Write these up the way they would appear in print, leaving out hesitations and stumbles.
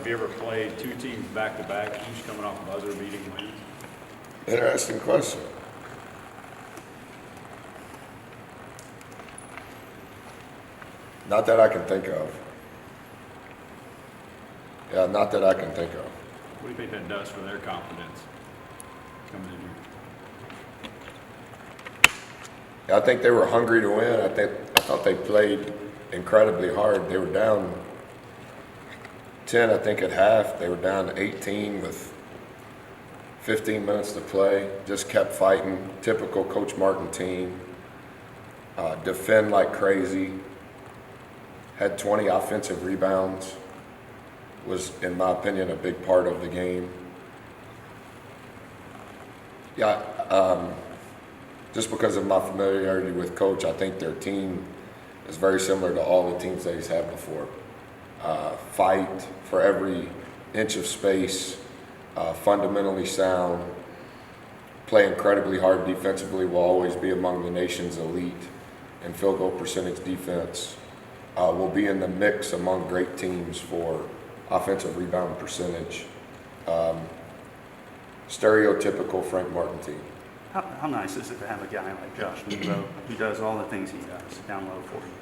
have you ever played two teams back to back, each coming off buzzer beating wins? Interesting question. Not that I can think of. Yeah, not that I can think of. What do you think that does for their confidence coming in here? I think they were hungry to win. I thought they played incredibly hard. They were down 10, I think, at half. They were down to 18 with 15 minutes to play. Just kept fighting. Typical Coach Martin team. Defend like crazy. Had 20 offensive rebounds. Was, in my opinion, a big part of the game. Yeah, just because of my familiarity with Coach, I think their team is very similar to all the teams that he's had before. Fight for every inch of space, fundamentally sound, play incredibly hard defensively, will always be among the nation's elite in field goal percentage defense. Will be in the mix among great teams for offensive rebound percentage. Stereotypical Frank Martin team. How nice is it to have a guy like Josh Nebo who does all the things he does down low for you?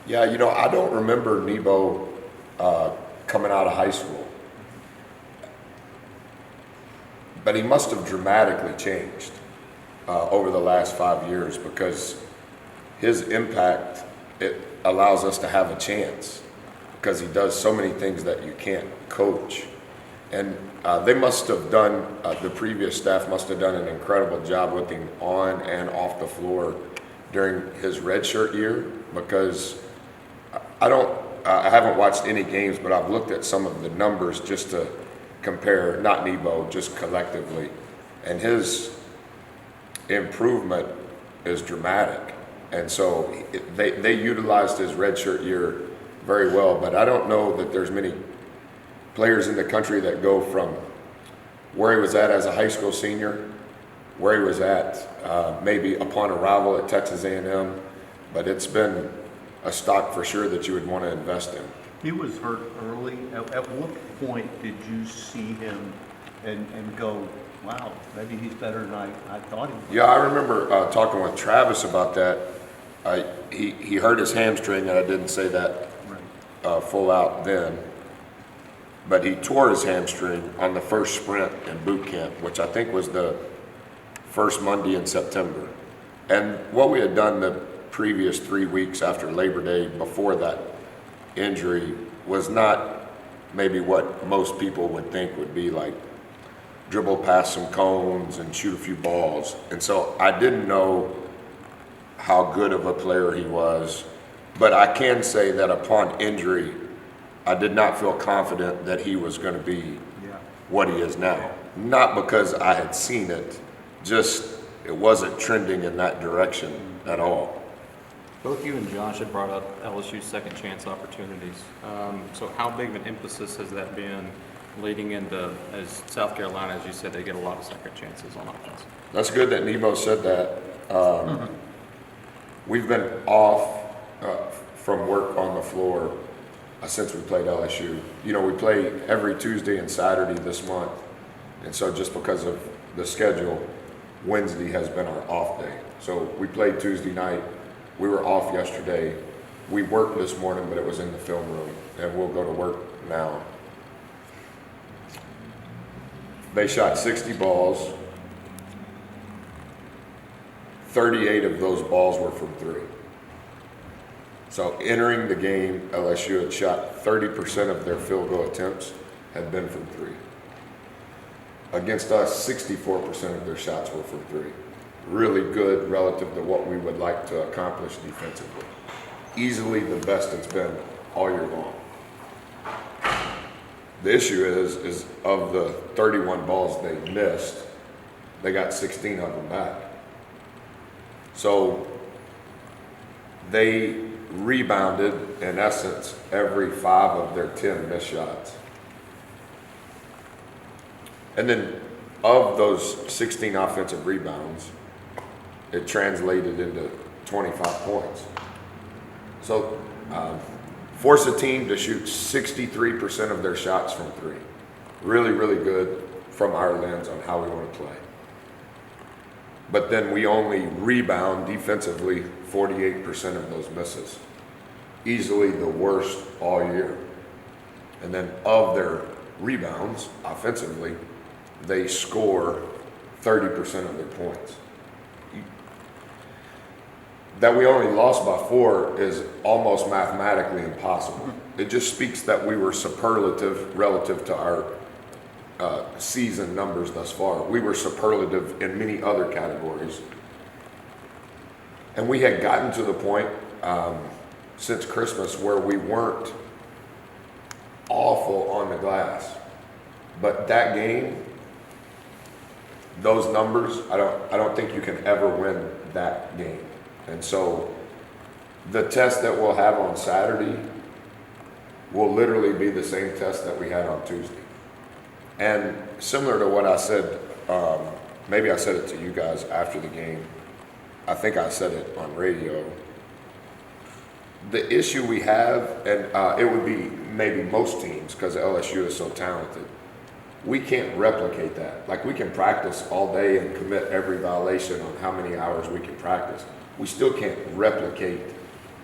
Yeah, you know, I don't remember Nebo coming out of high school. But he must have dramatically changed over the last 5 years, because his impact, it allows us to have a chance, because he does so many things that you can't coach. And they must have done, the previous staff must have done an incredible job with him on and off the floor during his redshirt year, because I haven't watched any games, but I've looked at some of the numbers just to compare, not Nebo, just collectively. And his improvement is dramatic. And so they utilized his redshirt year very well, but I don't know that there's many players in the country that go from where he was at as a high school senior, where he was at maybe upon arrival at Texas A&M, but it's been a stock for sure that you would want to invest in. He was hurt early. At what point did you see him and go, wow, maybe he's better than I thought he was? Yeah, I remember talking with Travis about that. He hurt his hamstring, and I didn't say that full out then. But he tore his hamstring on the first sprint in boot camp, which I think was the first Monday in September. And what we had done the previous 3 weeks after Labor Day before that injury was not maybe what most people would think would be like dribble past some cones and shoot a few balls. And so I didn't know how good of a player he was, but I can say that upon injury, I did not feel confident that he was going to be what he is now. Not because I had seen it, just it wasn't trending in that direction at all. Both you and Josh had brought up LSU's second chance opportunities. So how big of an emphasis has that been leading into, as South Carolina, as you said, they get a lot of second chances on offense? That's good that Nebo said that. We've been off from work on the floor since we played LSU. You know, we play every Tuesday and Saturday this month. And so just because of the schedule, Wednesday has been our off day. So we played Tuesday night. We were off yesterday. We worked this morning, but it was in the film room, and we'll go to work now. They shot 60 balls. 38 of those balls were from three. So entering the game, LSU had shot 30% of their field goal attempts had been from three. Against us, 64% of their shots were from three. Really good relative to what we would like to accomplish defensively. Easily the best it's been all year long. The issue is of the 31 balls they missed, they got 16 of them back. So they rebounded, in essence, every 5 of their 10 missed shots. And then of those 16 offensive rebounds, it translated into 25 points. So force a team to shoot 63% of their shots from three. Really, really good from our lens on how we want to play. But then we only rebound defensively 48% of those misses. Easily the worst all year. And then of their rebounds offensively, they score 30% of their points. That we only lost by 4 is almost mathematically impossible. It just speaks that we were superlative relative to our season numbers thus far. We were superlative in many other categories. And we had gotten to the point since Christmas where we weren't awful on the glass. But that game, those numbers, I don't think you can ever win that game. And so the test that we'll have on Saturday will literally be the same test that we had on Tuesday. And similar to what I said, maybe I said it to you guys after the game. I think I said it on radio. The issue we have, and it would be maybe most teams because LSU is so talented, we can't replicate that. Like we can practice all day and commit every violation on how many hours we can practice. We still can't replicate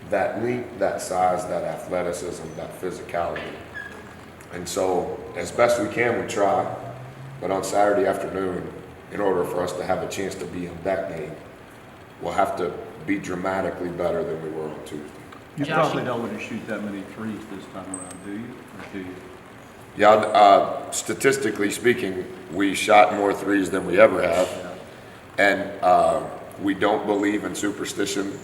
that length, that size, that athleticism, that physicality. And so as best we can, we try. But on Saturday afternoon, in order for us to have a chance to be in that game, we'll have to be dramatically better than we were on Tuesday. You Josh, probably don't want to shoot that many threes this time around, do you? Or do you? Yeah, statistically speaking, we shot more threes than we ever have. And we don't believe in superstition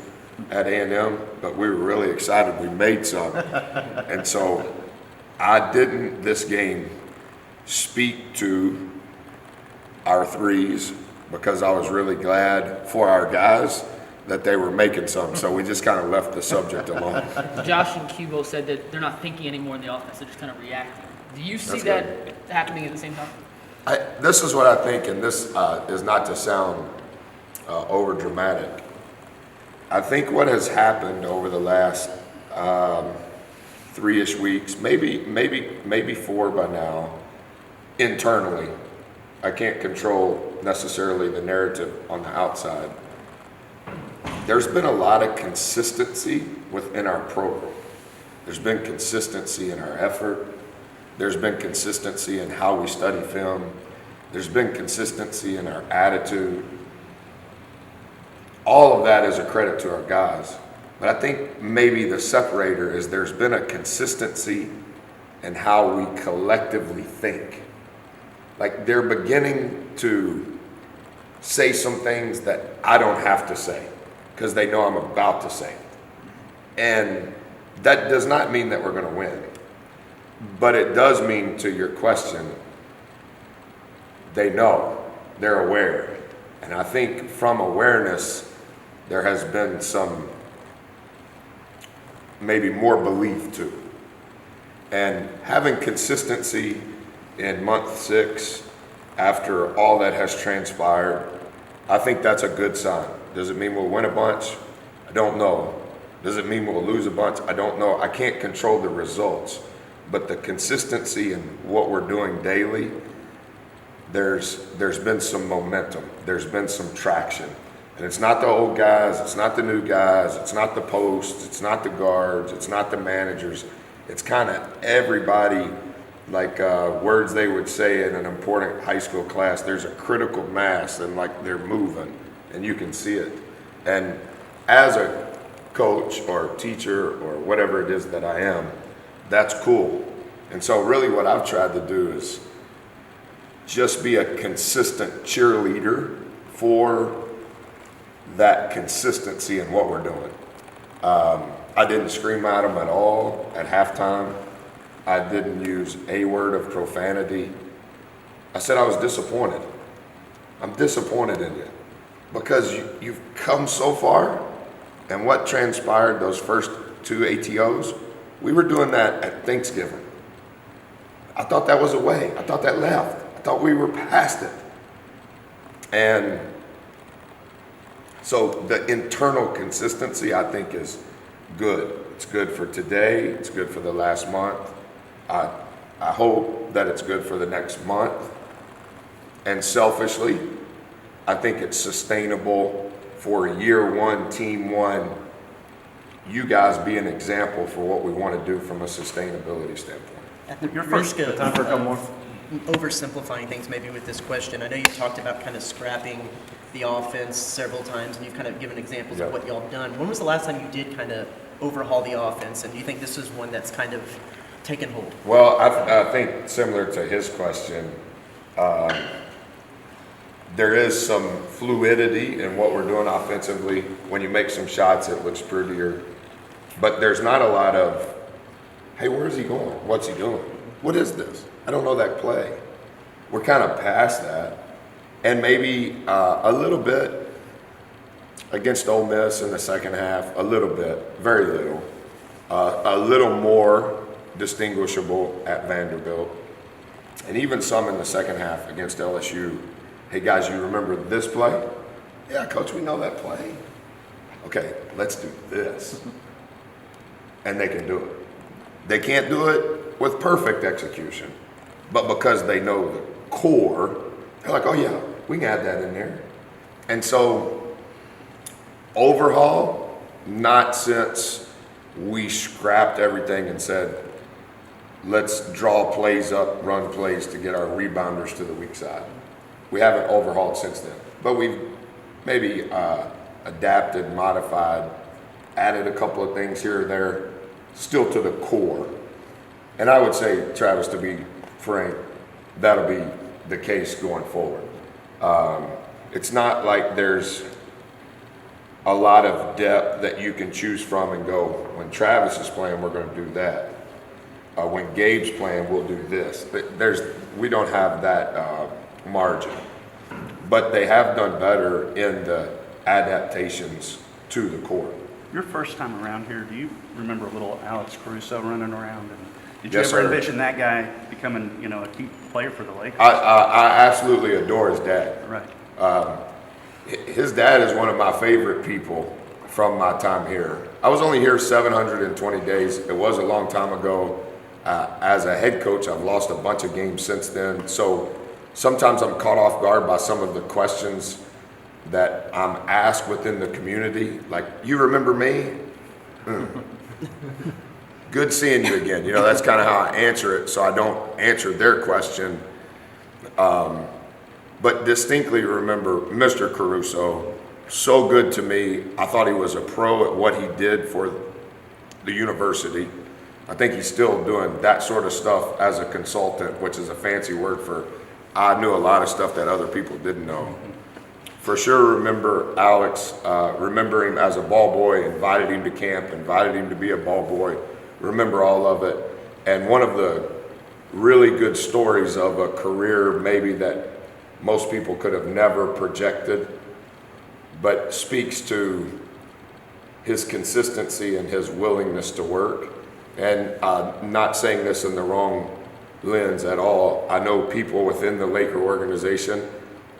at A&M, but we were really excited we made some. And so I didn't this game speak to our threes because I was really glad for our guys that they were making some. So we just kind of left the subject alone. Josh and Cubo said that they're not thinking anymore in the offense; they're just kind of reacting. Do you see That's that happening at the same time? This is what I think, and this is not to sound over dramatic. I think what has happened over the last 3-ish weeks, maybe 4 by now, internally, I can't control necessarily the narrative on the outside. There's been a lot of consistency within our program. There's been consistency in our effort. There's been consistency in how we study film. There's been consistency in our attitude. All of that is a credit to our guys. But I think maybe the separator is there's been a consistency in how we collectively think. Like they're beginning to say some things that I don't have to say because they know I'm about to say it. And that does not mean that we're going to win. But it does mean, to your question, they know, they're aware. And I think from awareness, there has been some, maybe more belief too. And having consistency in month 6, after all that has transpired, I think that's a good sign. Does it mean we'll win a bunch? I don't know. Does it mean we'll lose a bunch? I don't know. I can't control the results. But the consistency in what we're doing daily, there's been some momentum. There's been some traction. And it's not the old guys, it's not the new guys, it's not the posts, it's not the guards, it's not the managers. It's kind of everybody, like words they would say in an important high school class. There's a critical mass and like they're moving and you can see it. And as a coach or teacher or whatever it is that I am, that's cool. And so really what I've tried to do is just be a consistent cheerleader for that consistency in what we're doing. I didn't scream at them at all at halftime. I didn't use a word of profanity. I said I was disappointed. I'm disappointed in you because you've come so far, and what transpired those first 2 ATOs, we were doing that at Thanksgiving. I thought that was away. I thought that left. I thought we were past it. And so the internal consistency, I think, is good. It's good for today, it's good for the last month. I hope that it's good for the next month. And selfishly, I think it's sustainable for year one, team one, you guys be an example for what we want to do from a sustainability standpoint. At the You're risk first. of, Time for a couple more. oversimplifying things maybe with this question, I know you talked about kind of scrapping the offense several times, and you've kind of given examples of Yeah. what y'all have done. When was the last time you did kind of overhaul the offense, and do you think this is one that's kind of taken hold? Well, I think similar to his question, there is some fluidity in what we're doing offensively. When you make some shots, it looks prettier. But there's not a lot of, hey, where's he going? What's he doing? What is this? I don't know that play. We're kind of past that. And maybe a little bit against Ole Miss in the second half, a little bit, very little. A little more distinguishable at Vanderbilt. And even some in the second half against LSU. Hey guys, you remember this play? Yeah, coach, we know that play. Okay, let's do this. And they can do it. They can't do it with perfect execution, but because they know the core, they're like, oh yeah, we can add that in there. And so, overhaul, not since we scrapped everything and said, let's draw plays up, run plays to get our rebounders to the weak side. We haven't overhauled since then, but we've maybe adapted, modified, added a couple of things here or there, still to the core. And I would say, Travis, to be frank, that'll be the case going forward. It's not like there's a lot of depth that you can choose from and go, when Travis is playing, we're going to do that. When Gabe's playing, we'll do this. We don't have that margin. But they have done better in the adaptations to the core. Your first time around here, do you remember little Alex Caruso running around? And did you Yes, ever sir. envision that guy becoming, a key player for the Lakers? I absolutely adore his dad. Right. His dad is one of my favorite people from my time here. I was only here 720 days. It was a long time ago. As a head coach, I've lost a bunch of games since then. So sometimes I'm caught off guard by some of the questions that I'm asked within the community. Like, you remember me? Good seeing you again. That's kind of how I answer it, so I don't answer their question. But distinctly remember Mr. Caruso, so good to me. I thought he was a pro at what he did for the university. I think he's still doing that sort of stuff as a consultant, which is a fancy word for I knew a lot of stuff that other people didn't know. For sure remember Alex, remember him as a ball boy, invited him to camp, invited him to be a ball boy, remember all of it. And one of the really good stories of a career maybe that most people could have never projected, but speaks to his consistency and his willingness to work. And not saying this in the wrong lens at all. I know people within the Laker organization,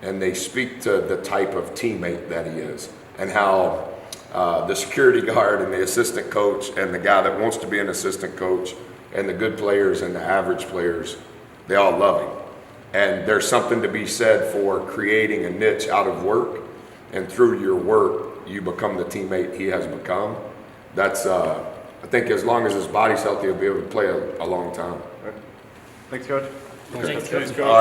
and they speak to the type of teammate that he is, and how the security guard and the assistant coach and the guy that wants to be an assistant coach and the good players and the average players, they all love him. And there's something to be said for creating a niche out of work, and through your work, you become the teammate he has become. That's, I think as long as his body's healthy, he'll be able to play a long time. Thanks, Coach. Thanks, Coach. All right.